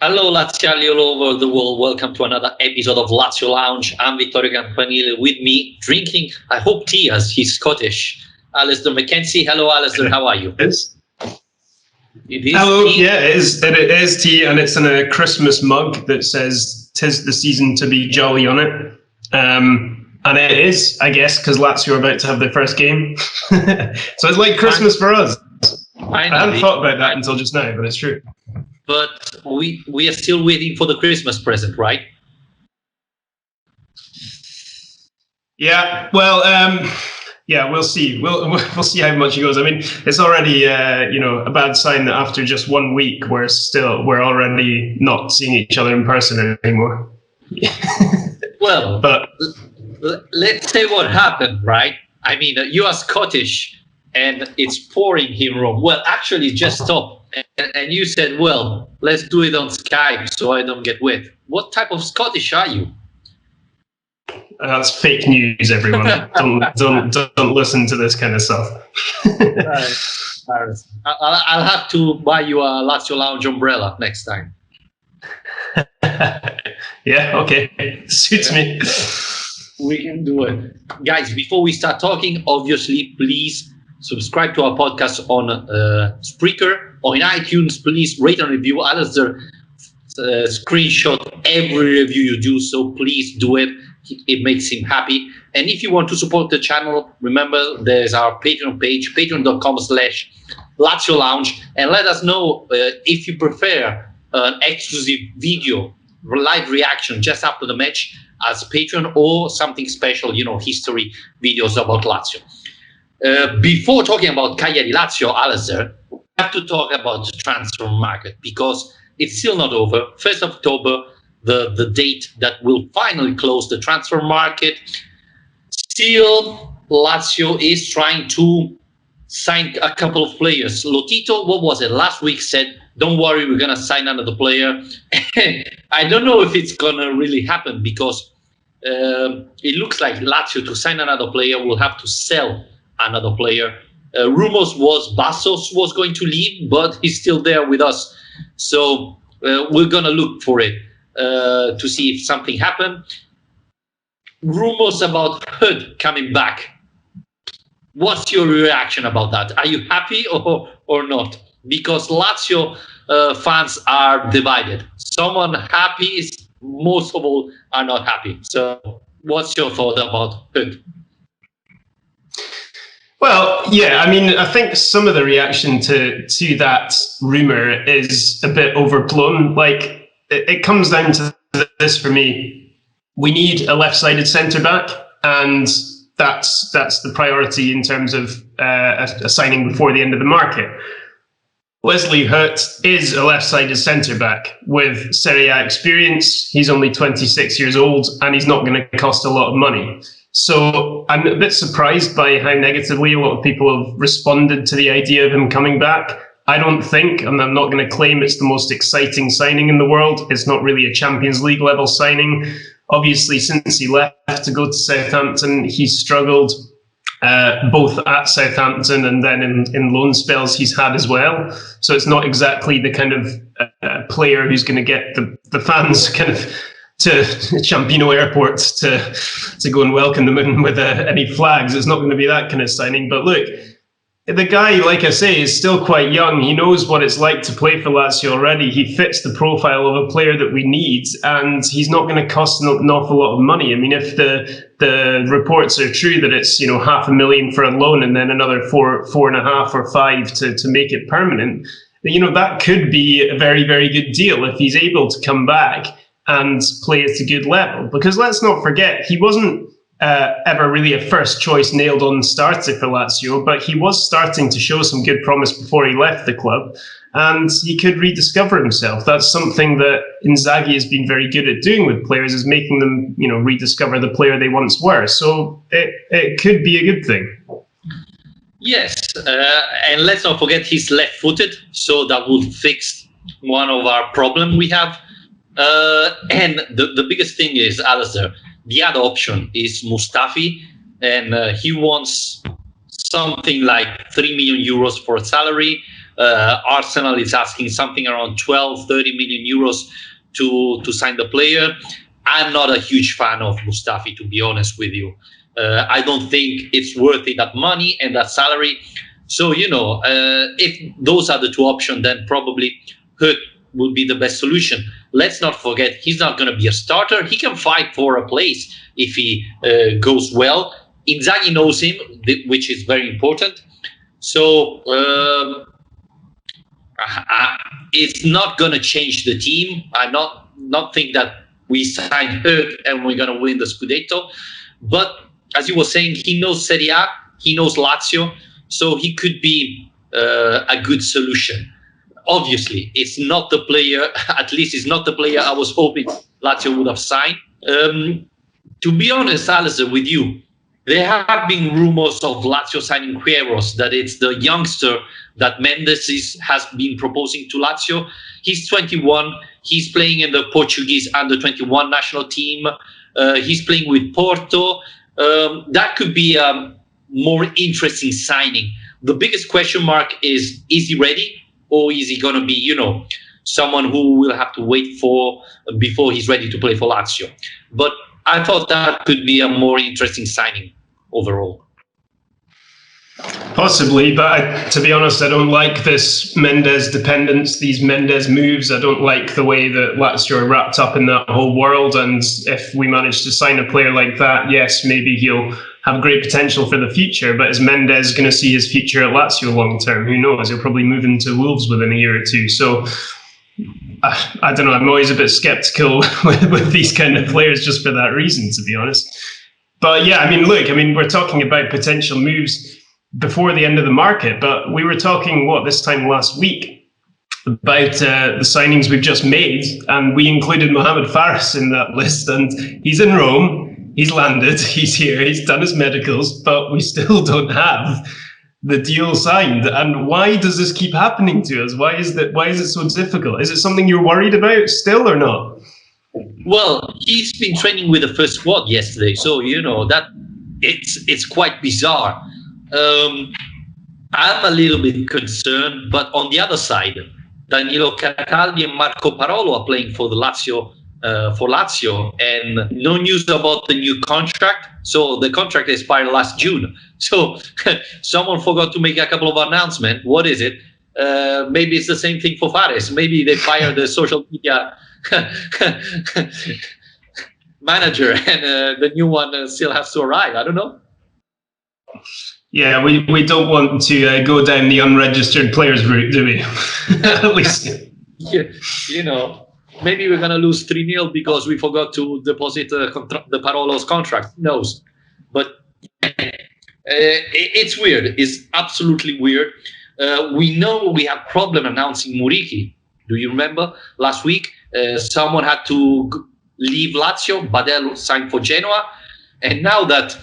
Hello, Laziali all over the world. Welcome to another episode of Lazio Lounge. I'm Vittorio Campanile. With me, drinking, I hope tea, as he's Scottish. Alistair McKenzie. Hello, Alistair. How are you? Hello. Tea? Yeah, it is. It is tea, and it's in a Christmas mug that says "'Tis the season to be jolly" on it. And it is, I guess, because Lazio are about to have their first game. So it's like Christmas for us. I hadn't thought about that until just now, but it's true. But we are still waiting for the Christmas present, right? Yeah. Well, yeah, we'll see. We'll see how much it goes. I mean, it's already a bad sign that after just 1 week we're already not seeing each other in person anymore. Well, but let's say what happened, right? I mean, you are Scottish and it's pouring here in Rome. Well, actually, it just stopped. And you said, well, let's do it on Skype so I don't get wet. What type of Scottish are you? That's fake news, everyone. don't listen to this kind of stuff. I'll have to buy you a Lazio Lounge umbrella next time. Yeah, okay. Suits me. We can do it. Guys, before we start talking, obviously, please subscribe to our podcast on Spreaker or in iTunes. Please rate and review. Alistair screenshot every review you do, so please do it. It makes him happy. And if you want to support the channel, remember there's our Patreon page, patreon.com/Lazio Lounge, and let us know if you prefer an exclusive video, live reaction just after the match as Patreon, or something special, history videos about Lazio. Before talking about Cagliari-Lazio, Alistair, we have to talk about the transfer market because it's still not over. 1st of October, the date that will finally close the transfer market. Still, Lazio is trying to sign a couple of players. Lotito, what was it, last week said, don't worry, we're going to sign another player. I don't know if it's going to really happen because it looks like Lazio, to sign another player, will have to sell another player. Rumours was Bastos was going to leave, but he's still there with us. So we're going to look for it to see if something happened. Rumours about Hoedt coming back. What's your reaction about that? Are you happy or not? Because Lazio fans are divided. Some are happy, most of all are not happy. So what's your thought about Hoedt? Well, yeah, I mean, I think some of the reaction to that rumour is a bit overblown. Like, it comes down to this for me. We need a left-sided centre-back, and that's the priority in terms of a signing before the end of the market. Wesley Hoedt is a left-sided centre-back with Serie A experience. He's only 26 years old, and he's not going to cost a lot of money. So I'm a bit surprised by how negatively a lot of people have responded to the idea of him coming back. I don't think, and I'm not going to claim it's the most exciting signing in the world. It's not really a Champions League level signing. Obviously, since he left to go to Southampton, he's struggled both at Southampton and then in loan spells he's had as well. So it's not exactly the kind of player who's going to get the fans kind of to Ciampino Airport to go and welcome them in with any flags. It's not going to be that kind of signing. But look, the guy, like I say, is still quite young. He knows what it's like to play for Lazio already. He fits the profile of a player that we need, and he's not going to cost an awful lot of money. I mean, if the reports are true that it's $500,000 for a loan and then another 4.5 or 5 to make it permanent, that could be a very, very good deal if he's able to come back and play at a good level. Because let's not forget, he wasn't ever really a first choice nailed on starter for Lazio, but he was starting to show some good promise before he left the club, and he could rediscover himself. That's something that Inzaghi has been very good at doing with players, is making them rediscover the player they once were. So it could be a good thing. Yes, and let's not forget he's left-footed, so that will fix one of our problem we have. And the biggest thing is, Alistair, the other option is Mustafi, and he wants something like 3 million euros for a salary. Arsenal is asking something around 12, 30 million euros to sign the player. I'm not a huge fan of Mustafi, to be honest with you. I don't think it's worth it, that money and that salary. So, if those are the two options, then probably Hoedt will be the best solution. Let's not forget, he's not going to be a starter. He can fight for a place if he goes well. Inzaghi knows him, which is very important. So it's not going to change the team. I not think that we signed Hoedt and we're going to win the Scudetto. But as you were saying, he knows Serie A, he knows Lazio, so he could be a good solution. Obviously, it's not the player, at least it's not the player I was hoping Lazio would have signed. To be honest, Alistair, with you, there have been rumors of Lazio signing Queiroz, that it's the youngster that Mendes has been proposing to Lazio. He's 21. He's playing in the Portuguese under-21 national team. He's playing with Porto. That could be a more interesting signing. The biggest question mark is he ready? Or is he going to be, someone who will have to wait for before he's ready to play for Lazio? But I thought that could be a more interesting signing overall. Possibly, but to be honest, I don't like this Mendes dependence, these Mendes moves. I don't like the way that Lazio are wrapped up in that whole world. And if we manage to sign a player like that, yes, maybe he'll have great potential for the future. But is Mendes going to see his future at Lazio long term? Who knows? He'll probably move into Wolves within a year or two. So I don't know. I'm always a bit skeptical with these kind of players just for that reason, to be honest. But yeah, we're talking about potential moves before the end of the market, but we were talking, this time last week, about the signings we've just made, and we included Mohamed Fares in that list, and he's in Rome, he's landed, he's here, he's done his medicals, but we still don't have the deal signed. And why does this keep happening to us? Why is it so difficult? Is it something you're worried about still or not? Well, he's been training with the first squad yesterday, so that it's quite bizarre. I'm a little bit concerned, but on the other side, Danilo Cataldi and Marco Parolo are playing for the Lazio, and no news about the new contract. So the contract expired last June. So someone forgot to make a couple of announcements. What is it? Maybe it's the same thing for Fares. Maybe they fired the social media manager, and the new one still has to arrive. I don't know. Yeah, we don't want to go down the unregistered players route, do we? At least. Maybe we're going to lose 3-0 because we forgot to deposit the Parolo's contract. Who knows? But it's weird. It's absolutely weird. We know we had problem announcing Muriqi. Do you remember last week? Someone had to leave Lazio. Badel signed for Genoa. And now that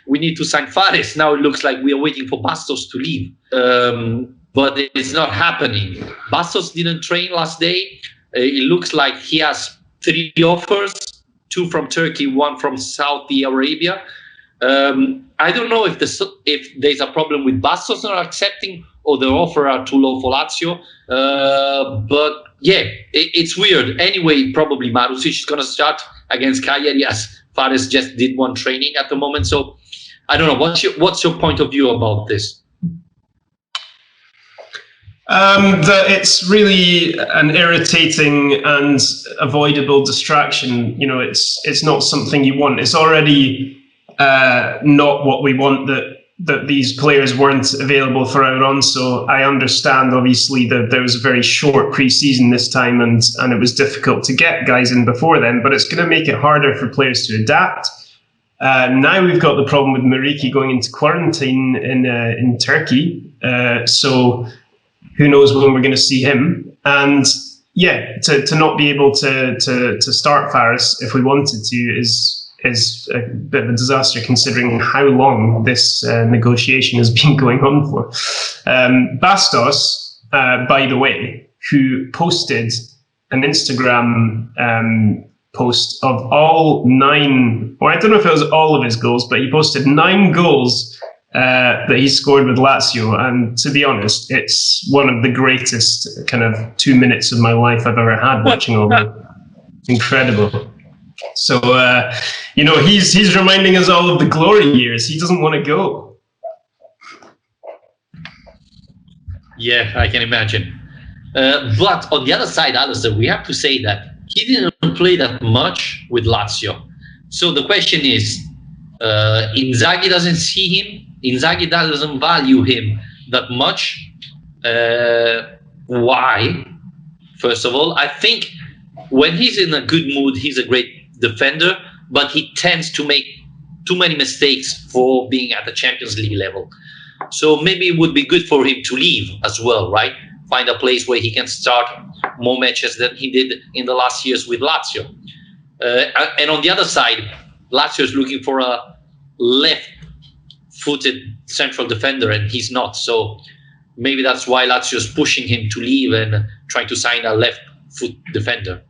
we need to sign Fares, now it looks like we are waiting for Bastos to leave. But it's not happening. Bastos didn't train last day. It looks like he has 3 offers, 2 from Turkey, 1 from Saudi Arabia. I don't know if there's a problem with Bastos not accepting or the offer are too low for Lazio. But yeah, it's weird. Anyway, probably Marusic is going to start against Cagliari, as Fares just did 1 training at the moment. So I don't know. What's your point of view about this? That it's really an irritating and avoidable distraction. It's not something you want. It's already not what we want, that these players weren't available for Alonso. I understand, obviously, that there was a very short pre-season this time and it was difficult to get guys in before then, but it's going to make it harder for players to adapt. Now we've got the problem with Muriqi going into quarantine in Turkey. So who knows when we're going to see him. And yeah, to not be able to start Fares if we wanted to is a bit of a disaster, considering how long this negotiation has been going on for. Bastos, by the way, who posted an Instagram post of all 9, or I don't know if it was all of his goals, but he posted 9 goals that he scored with Lazio, and to be honest, it's one of the greatest kind of 2 minutes of my life I've ever had watching all that. Incredible. So he's reminding us all of the glory years. He doesn't want to go. Yeah, I can imagine. But on the other side, Alistair, we have to say that he didn't play that much with Lazio. So the question is, Inzaghi doesn't see him. Inzaghi doesn't value him that much. Why? First of all, I think when he's in a good mood, he's a great defender, but he tends to make too many mistakes for being at the Champions League level. So maybe it would be good for him to leave as well, right? Find a place where he can start more matches than he did in the last years with Lazio. And on the other side, Lazio is looking for a left-footed central defender, and he's not. So maybe that's why Lazio is pushing him to leave and trying to sign a left-foot defender.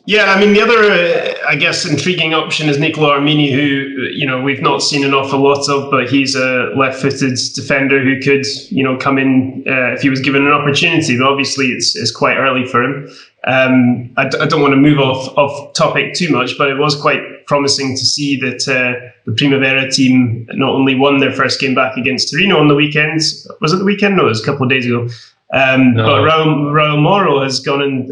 Yeah, I mean, the other, I guess, intriguing option is Nicolo Armini, who, we've not seen an awful lot of, but he's a left-footed defender who could, come in if he was given an opportunity. But obviously, it's quite early for him. I don't want to move off topic too much, but it was quite promising to see that the Primavera team not only won their first game back against Torino on the weekend. Was it the weekend? No, it was a couple of days ago. No. But Raul Moro has gone and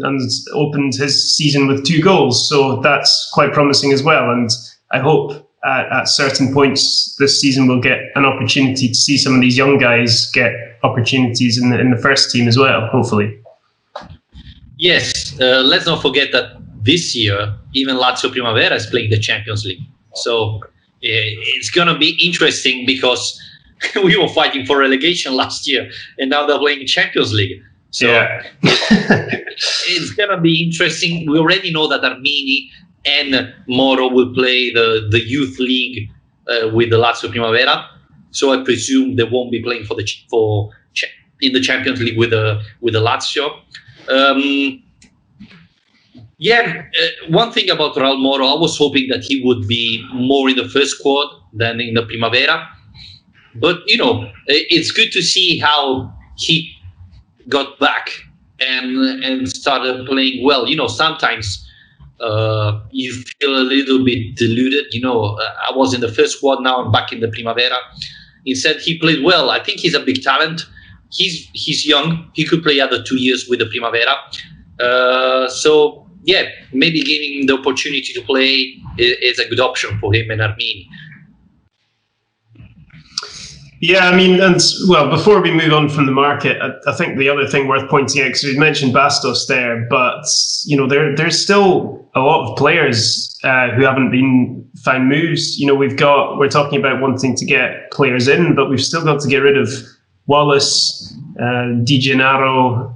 opened his season with 2 goals, so that's quite promising as well. And I hope at certain points this season we'll get an opportunity to see some of these young guys get opportunities in the first team as well, hopefully. Yes, let's not forget that this year even Lazio Primavera is playing the Champions League. So it's going to be interesting because we were fighting for relegation last year, and now they're playing Champions League. So yeah. It's going to be interesting. We already know that Armini and Moro will play the youth league with the Lazio Primavera. So I presume they won't be playing in the Champions League with the Lazio. One thing about Raul Moro, I was hoping that he would be more in the first squad than in the Primavera. But, it's good to see how he got back and started playing well. Sometimes you feel a little bit deluded. I was in the first squad, now I'm back in the Primavera. Instead, he played well. I think he's a big talent. He's young. He could play other 2 years with the Primavera. Maybe giving him the opportunity to play is a good option for him and Armini. Yeah, I mean, before we move on from the market, I think the other thing worth pointing out, because we mentioned Bastos there, but, there's still a lot of players who haven't been found moves. We're talking about wanting to get players in, but we've still got to get rid of Wallace, Di Gennaro,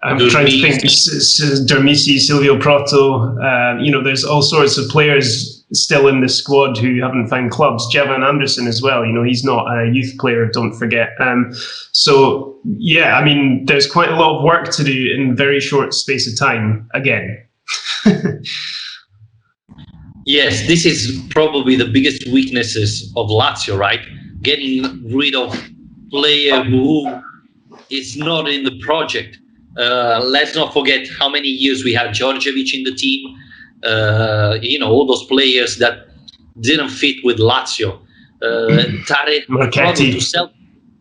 I'm trying to think, Dermisi, Silvio Proto, there's all sorts of players still in the squad who haven't found clubs. Javan Anderson as well, he's not a youth player, don't forget. There's quite a lot of work to do in a very short space of time, again. Yes, this is probably the biggest weaknesses of Lazio, right? Getting rid of player who is not in the project. Let's not forget how many years we had Djordjevic in the team. All those players that didn't fit with Lazio.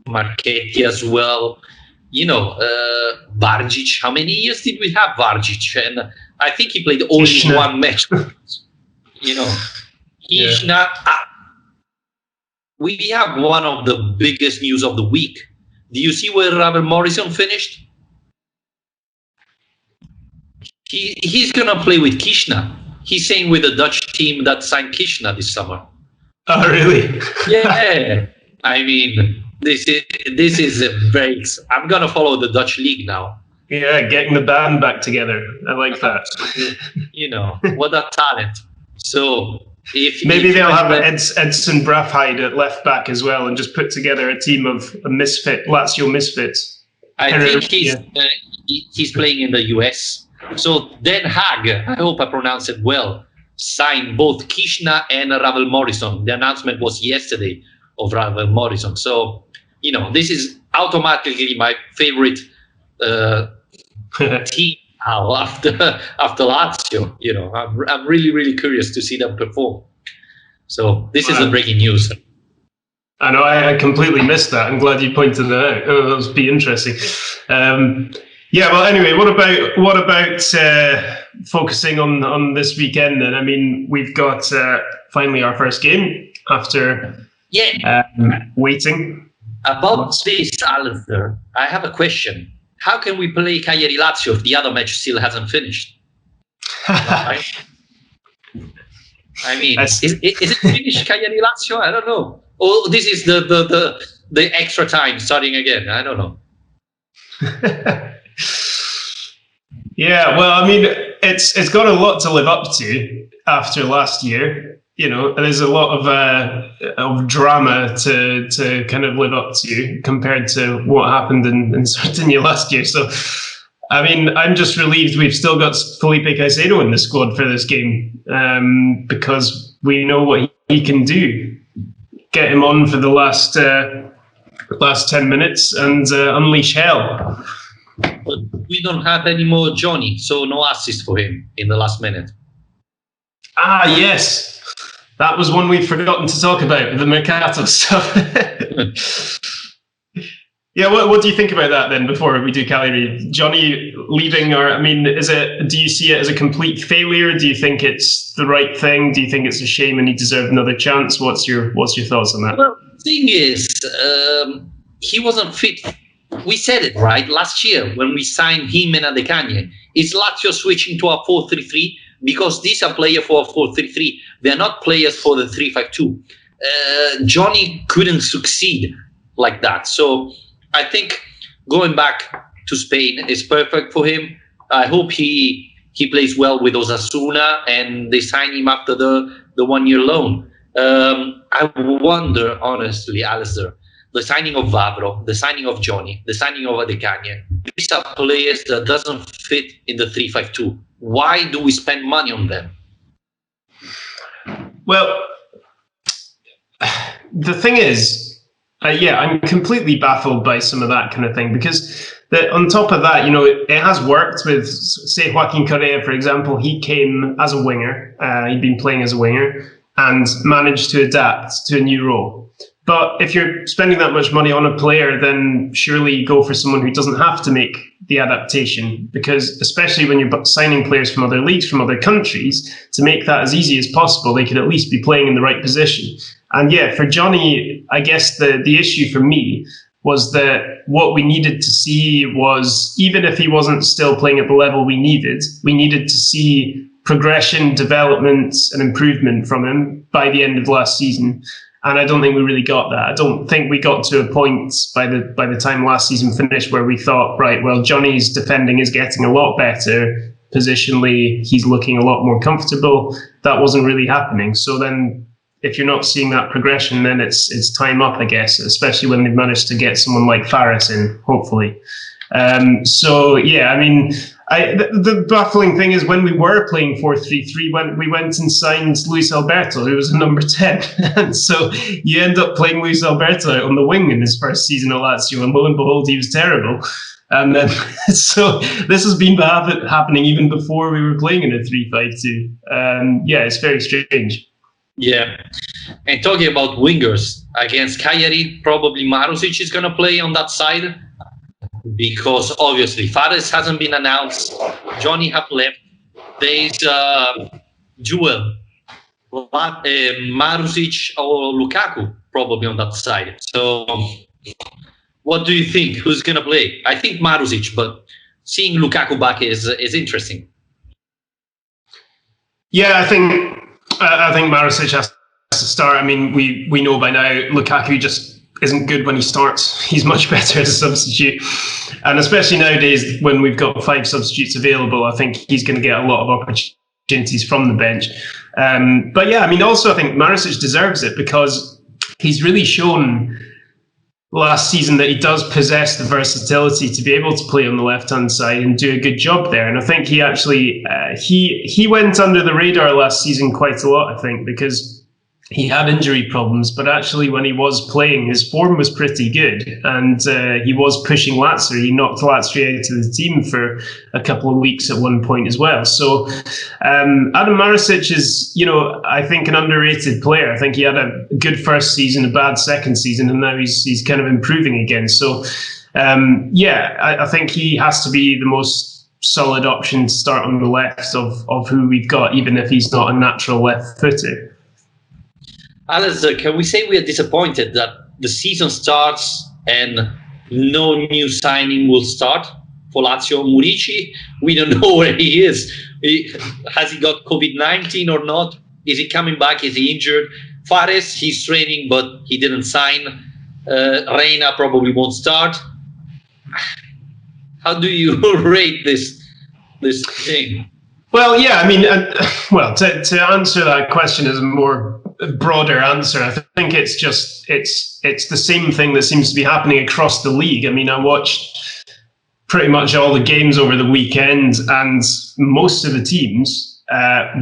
Marchetti as well. Vargic. How many years did we have Vargic? And I think he played only one match. Kishna. We have one of the biggest news of the week. Do you see where Ravel Morrison finished? He's going to play with Kishna. He's saying with the Dutch team that signed Kishna this summer. Oh, really? Yeah. I mean, this is very... I'm going to follow the Dutch league now. Yeah, getting the band back together. I like that. What a talent. So... Maybe they'll have Edson Braafheid at left back as well and just put together a team of Lazio misfits. I think he's playing in the US. So Den Haag, I hope I pronounce it well. signed both Kishna and Ravel Morrison. The announcement was yesterday of Ravel Morrison. So, this is automatically my favorite team now after Lazio. I'm really, really curious to see them perform. So this is the breaking news. I know, I completely missed that. I'm glad you pointed that out. Oh, that would be interesting. Well, anyway, what about focusing on this weekend then? I mean, we've got finally our first game after waiting. About this, Alistair, I have a question. How can we play Cagliari-Lazio if the other match still hasn't finished? Right? I mean, is it finished, Cagliari-Lazio? I don't know. Oh, this is the extra time starting again. I don't know. Yeah, well, I mean, it's got a lot to live up to after last year. There's a lot of drama to kind of live up to compared to what happened in Sardinia last year. So, I mean, I'm just relieved we've still got Felipe Caicedo in the squad for this game, because we know what he can do. Get him on for the last 10 minutes and unleash hell. But we don't have any more Johnny, so no assist for him in the last minute. Ah, yes. That was one we've forgotten to talk about, the mercato stuff. Yeah, what do you think about that then before we do Cagliari? Johnny leaving, or, I mean, do you see it as a complete failure? Do you think it's the right thing? Do you think it's a shame and he deserved another chance? What's your thoughts on that? Well, the thing is, he wasn't fit. We said it, right? Last year when we signed him and Adekanye, is Lazio switching to a 4-3-3? Because these are players for a 4-3-3. They're not players for the 3-5-2. Johnny couldn't succeed like that. So I think going back to Spain is perfect for him. I hope he plays well with Osasuna and they sign him after the 1 year loan. I wonder, honestly, Alistair, the signing of Vavro, the signing of Johnny, the signing of Adekanye, these are players that doesn't fit in the 3-5-2. Why do we spend money on them? Well, the thing is, I'm completely baffled by some of that kind of thing, because on top of that, it has worked with, say, Joaquin Correa, for example. He came as a winger. He'd been playing as a winger and managed to adapt to a new role. But if you're spending that much money on a player, then surely go for someone who doesn't have to make the adaptation, because especially when you're signing players from other leagues, from other countries, to make that as easy as possible, they could at least be playing in the right position. And yeah, for Johnny, I guess the issue for me was that what we needed to see was, even if he wasn't still playing at the level we needed to see progression, development and improvement from him by the end of last season. And I don't think we really got that. I don't think we got to a point by the time last season finished where we thought, right, well, Johnny's defending is getting a lot better. Positionally, he's looking a lot more comfortable. That wasn't really happening. So then if you're not seeing that progression, then it's time up, I guess, especially when they've managed to get someone like Faris in, hopefully. So, yeah, I mean, the baffling thing is when we were playing 4-3-3, we went and signed Luis Alberto, who was a number 10. And so you end up playing Luis Alberto out on the wing in his first season at Lazio, and lo and behold, he was terrible. And then, so this has been happening even before we were playing in a 3-5-2. Yeah, it's very strange. Yeah. And talking about wingers, against Cagliari, probably Marusic is going to play on that side, because obviously Fares hasn't been announced, Johnny have left, there's Jewel, Marusic or Lukaku probably on that side. So what do you think? Who's going to play? I think Marusic, but seeing Lukaku back is interesting. Yeah, I think Marusic has to start. I mean, we know by now Lukaku just isn't good when he starts. He's much better as a substitute. And especially nowadays when we've got 5 substitutes available, I think he's going to get a lot of opportunities from the bench. But yeah, I mean, also I think Marusic deserves it because he's really shown last season that he does possess the versatility to be able to play on the left-hand side and do a good job there. And I think he actually he went under the radar last season quite a lot, I think, because he had injury problems, but actually when he was playing, his form was pretty good, and he was pushing Lazio. He knocked Lazio out of the team for a couple of weeks at one point as well. So Adam Maricic is, I think an underrated player. I think he had a good first season, a bad second season, and now he's kind of improving again. So I think he has to be the most solid option to start on the left of who we've got, even if he's not a natural left footer. Alistair, can we say we are disappointed that the season starts and no new signing will start for Lazio? Murici, we don't know where he is. Has he got COVID-19 or not? Is he coming back? Is he injured? Fares, he's training, but he didn't sign. Reina probably won't start. How do you rate this thing? Well, yeah, I mean, to answer that question as a more broader answer, I think it's the same thing that seems to be happening across the league. I mean, I watched pretty much all the games over the weekend, and most of the teams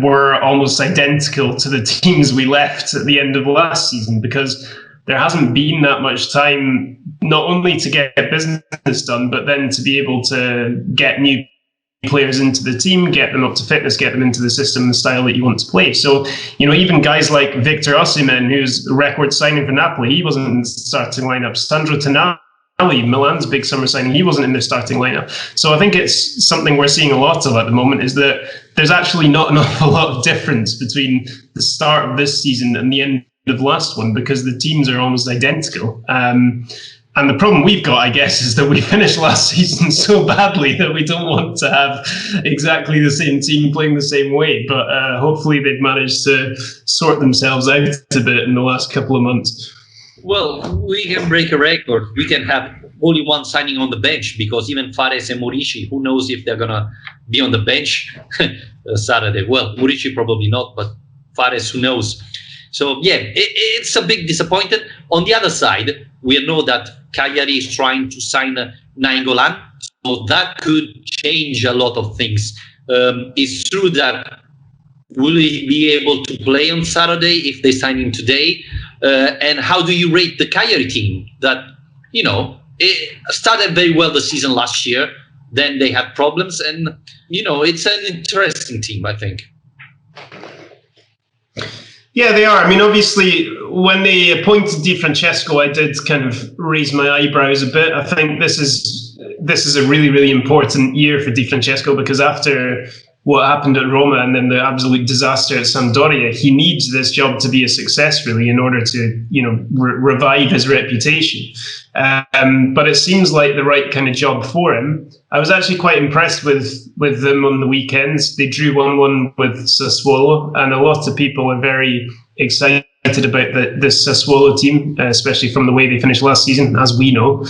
were almost identical to the teams we left at the end of last season, because there hasn't been that much time not only to get business done, but then to be able to get new players into the team, get them up to fitness, get them into the system, the style that you want to play. So, even guys like Victor Osimhen, who's a record signing for Napoli, he wasn't in the starting lineup. Sandro Tonali, Milan's big summer signing, he wasn't in the starting lineup. So I think it's something we're seeing a lot of at the moment, is that there's actually not an awful lot of difference between the start of this season and the end of last one, because the teams are almost identical. And the problem we've got, I guess, is that we finished last season so badly that we don't want to have exactly the same team playing the same way. But hopefully they've managed to sort themselves out a bit in the last couple of months. Well, we can break a record. We can have only one signing on the bench, because even Fares and Murici, who knows if they're going to be on the bench Saturday. Well, Murici probably not, but Fares, who knows. So, yeah, it's a big disappointment. On the other side, we know that Cagliari is trying to sign Nainggolan, so that could change a lot of things. It's true that will he be able to play on Saturday if they sign him today? And how do you rate the Cagliari team that, it started very well the season last year, then they had problems, and, it's an interesting team, I think. Yeah, they are. I mean, obviously, when they appointed Di Francesco, I did kind of raise my eyebrows a bit. I think this is a really, really important year for Di Francesco, because after what happened at Roma and then the absolute disaster at Sampdoria, he needs this job to be a success, really, in order to, revive his reputation. But it seems like the right kind of job for him. I was actually quite impressed with them on the weekends. They drew 1-1 with Sassuolo, and a lot of people are very excited about this Sassuolo team, especially from the way they finished last season, as we know.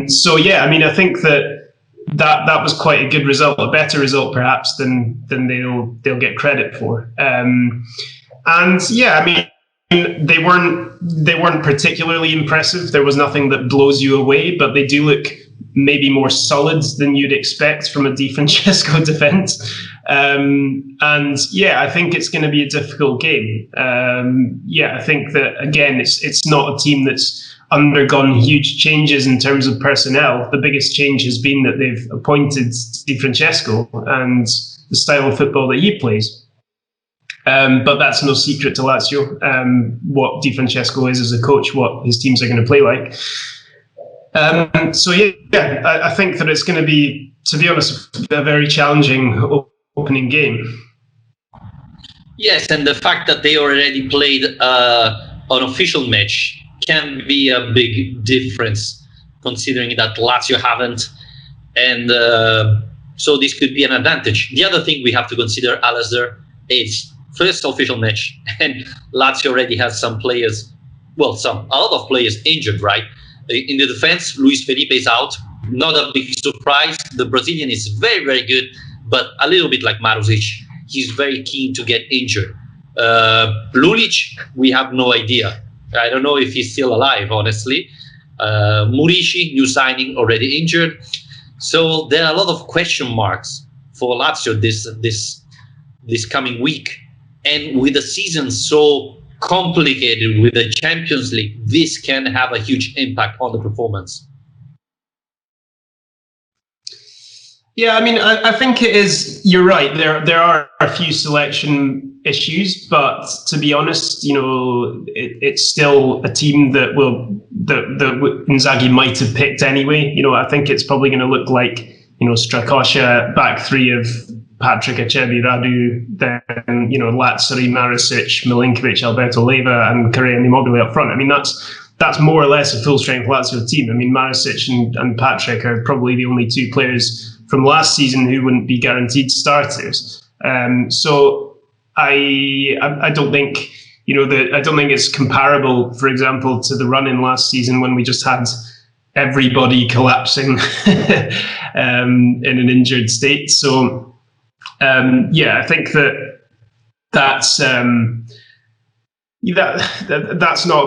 So yeah, I mean, I think that was quite a good result, a better result perhaps than they'll get credit for. And yeah, I mean, they weren't particularly impressive. There was nothing that blows you away, but they do look maybe more solid than you'd expect from a Di Francesco defence. And yeah, I think it's going to be a difficult game. I think that, again, it's not a team that's undergone huge changes in terms of personnel. The biggest change has been that they've appointed Di Francesco and the style of football that he plays. But that's no secret to Lazio, what Di Francesco is as a coach, what his teams are going to play like. I think that it's going to be, to be honest, a very challenging opening game. Yes, and the fact that they already played an official match can be a big difference, considering that Lazio haven't. And so this could be an advantage. The other thing we have to consider, Alistair, is first official match, and Lazio already has some players, a lot of players injured, right? In the defense, Luis Felipe is out. Not a big surprise. The Brazilian is very, very good, but a little bit like Maruzic. He's very keen to get injured. Lulic, we have no idea. I don't know if he's still alive, honestly. Murici, new signing, already injured. So there are a lot of question marks for Lazio this coming week. And with the season so complicated with the Champions League, this can have a huge impact on the performance. Yeah, I mean, I think it is. You're right. There are a few selection issues, but to be honest, it's still a team that Inzaghi might have picked anyway. I think it's probably going to look like Strakosha back three of Patrick, Acerbi, Radu, then Lazzari, Marisic, Milinkovic, Alberto Leyva, and Correa and Immobile up front. I mean, that's more or less a full strength Lazio team. I mean, Marisic and Patrick are probably the only two players from last season who wouldn't be guaranteed starters. So I don't think I don't think it's comparable, for example, to the run in last season when we just had everybody collapsing in an injured state. So I think that's not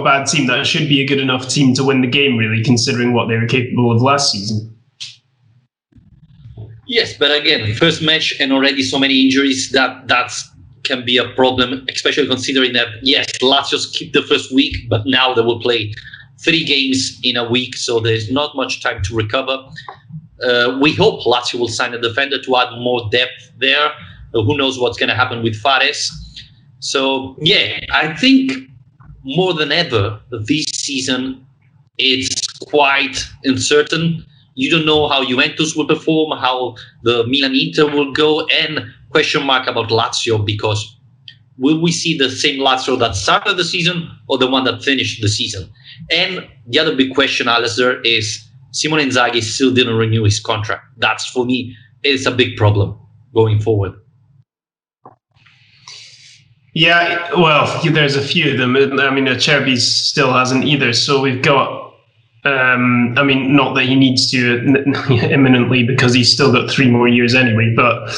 a bad team. That should be a good enough team to win the game, really, considering what they were capable of last season. Yes, but again, first match and already so many injuries, that can be a problem, especially considering that, yes, Lazio skipped the first week, but now they will play 3 games in a week, so there's not much time to recover. We hope Lazio will sign a defender to add more depth there. Who knows what's going to happen with Fares. So, yeah, I think more than ever this season, it's quite uncertain. You don't know how Juventus will perform, how the Milan-Inter will go, and question mark about Lazio, because will we see the same Lazio that started the season or the one that finished the season? And the other big question, Alistair, is Simone Inzaghi still didn't renew his contract. That's, for me, is a big problem going forward. Yeah, well, there's a few of them. I mean, Acerbi still hasn't either. So we've got, not that he needs to imminently, because he's still got 3 more years anyway. But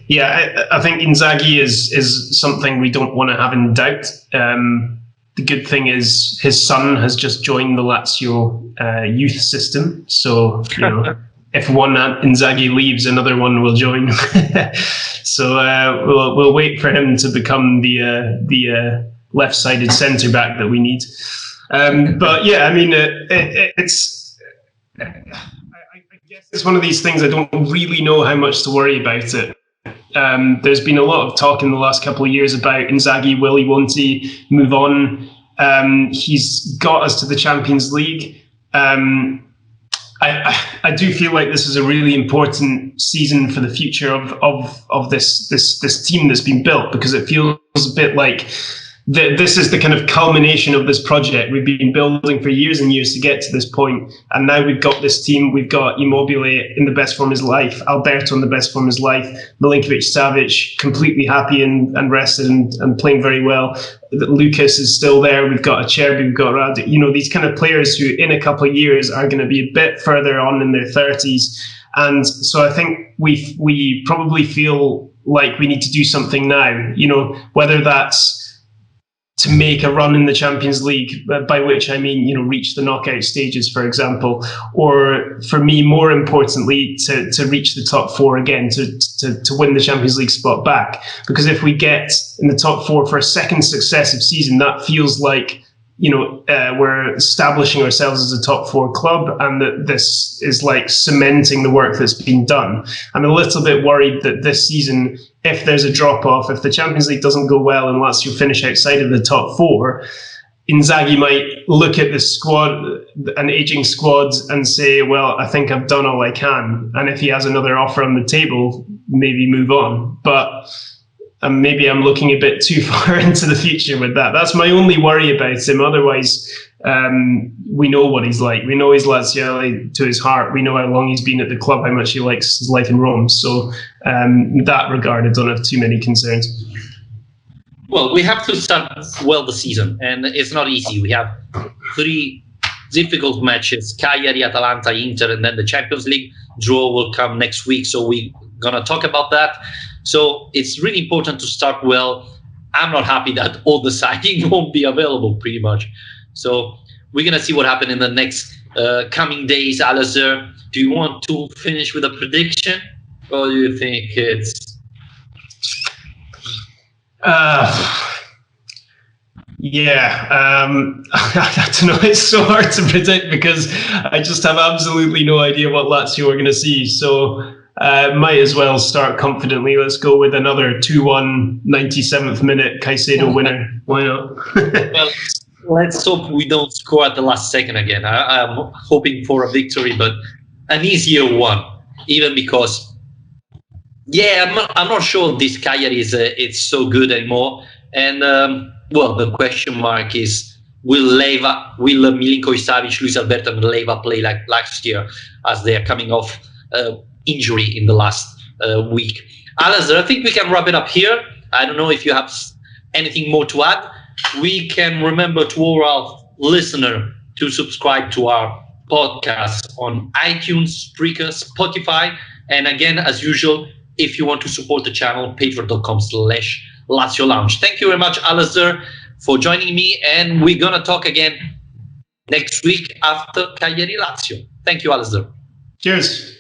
yeah, I think Inzaghi is something we don't want to have in doubt. The good thing is his son has just joined the Lazio youth system. So, if one Inzaghi leaves, another one will join. So we'll wait for him to become the left-sided centre back that we need. But yeah, I mean, I guess it's one of these things. I don't really know how much to worry about it. There's been a lot of talk in the last couple of years about Inzaghi. Will he, won't he move on? He's got us to the Champions League. I do feel like this is a really important season for the future of this team that's been built, because it feels a bit like this is the kind of culmination of this project. We've been building for years and years to get to this point, and now we've got this team. We've got Immobile in the best form of his life, Alberto in the best form of his life, Milinkovic, Savic completely happy and rested and playing very well. Lucas is still there. We've got Acerbi, we've got Radu. These kind of players who in a couple of years are going to be a bit further on in their 30s. And so I think we probably feel like we need to do something now, whether that's to make a run in the Champions League, by which I mean, reach the knockout stages, for example, or for me, more importantly, to reach the top 4 again, to win the Champions League spot back. Because if we get in the top 4 for a second successive season, that feels like, we're establishing ourselves as a top 4 club, and that this is like cementing the work that's been done. I'm a little bit worried that this season, if there's a drop-off, if the Champions League doesn't go well and Lazio finish outside of the top 4, Inzaghi might look at the squad, an aging squad, and say, well, I think I've done all I can. And if he has another offer on the table, maybe move on. But maybe I'm looking a bit too far into the future with that. That's my only worry about him. Otherwise, we know what he's like. We know he's Lazio to his heart. We know how long he's been at the club, how much he likes his life in Rome. So in that regard, I don't have too many concerns. Well, we have to start well the season, and it's not easy. We have 3 difficult matches: Cagliari, Atalanta, Inter, and then the Champions League draw will come next week. So we're going to talk about that. So it's really important to start well. I'm not happy that all the signing won't be available, pretty much. So we're going to see what happens in the next coming days, Alistair? Do you want to finish with a prediction, or do you think it's? Yeah, I don't know. It's so hard to predict because I just have absolutely no idea what Lazio are going to see. So might as well start confidently. Let's go with another 2-1 97th minute Caicedo winner. Why not? Well, let's hope we don't score at the last second again. I'm hoping for a victory, but an easier one, even because, I'm not sure this Cagliari is it's so good anymore. And well, the question mark is: will Milinkovic-Savic, Luis Alberto, and Leva play like last year, as they are coming off injury in the last week? Alistair, I think we can wrap it up here. I don't know if you have anything more to add. We can remember to all our listener to subscribe to our podcast on iTunes, Spreaker, Spotify, and again, as usual, if you want to support the channel, patreon.com/Lazio Lounge. Thank you very much, Alistair, for joining me, and we're gonna talk again next week after Cagliari-Lazio. Thank you, Alistair. Cheers.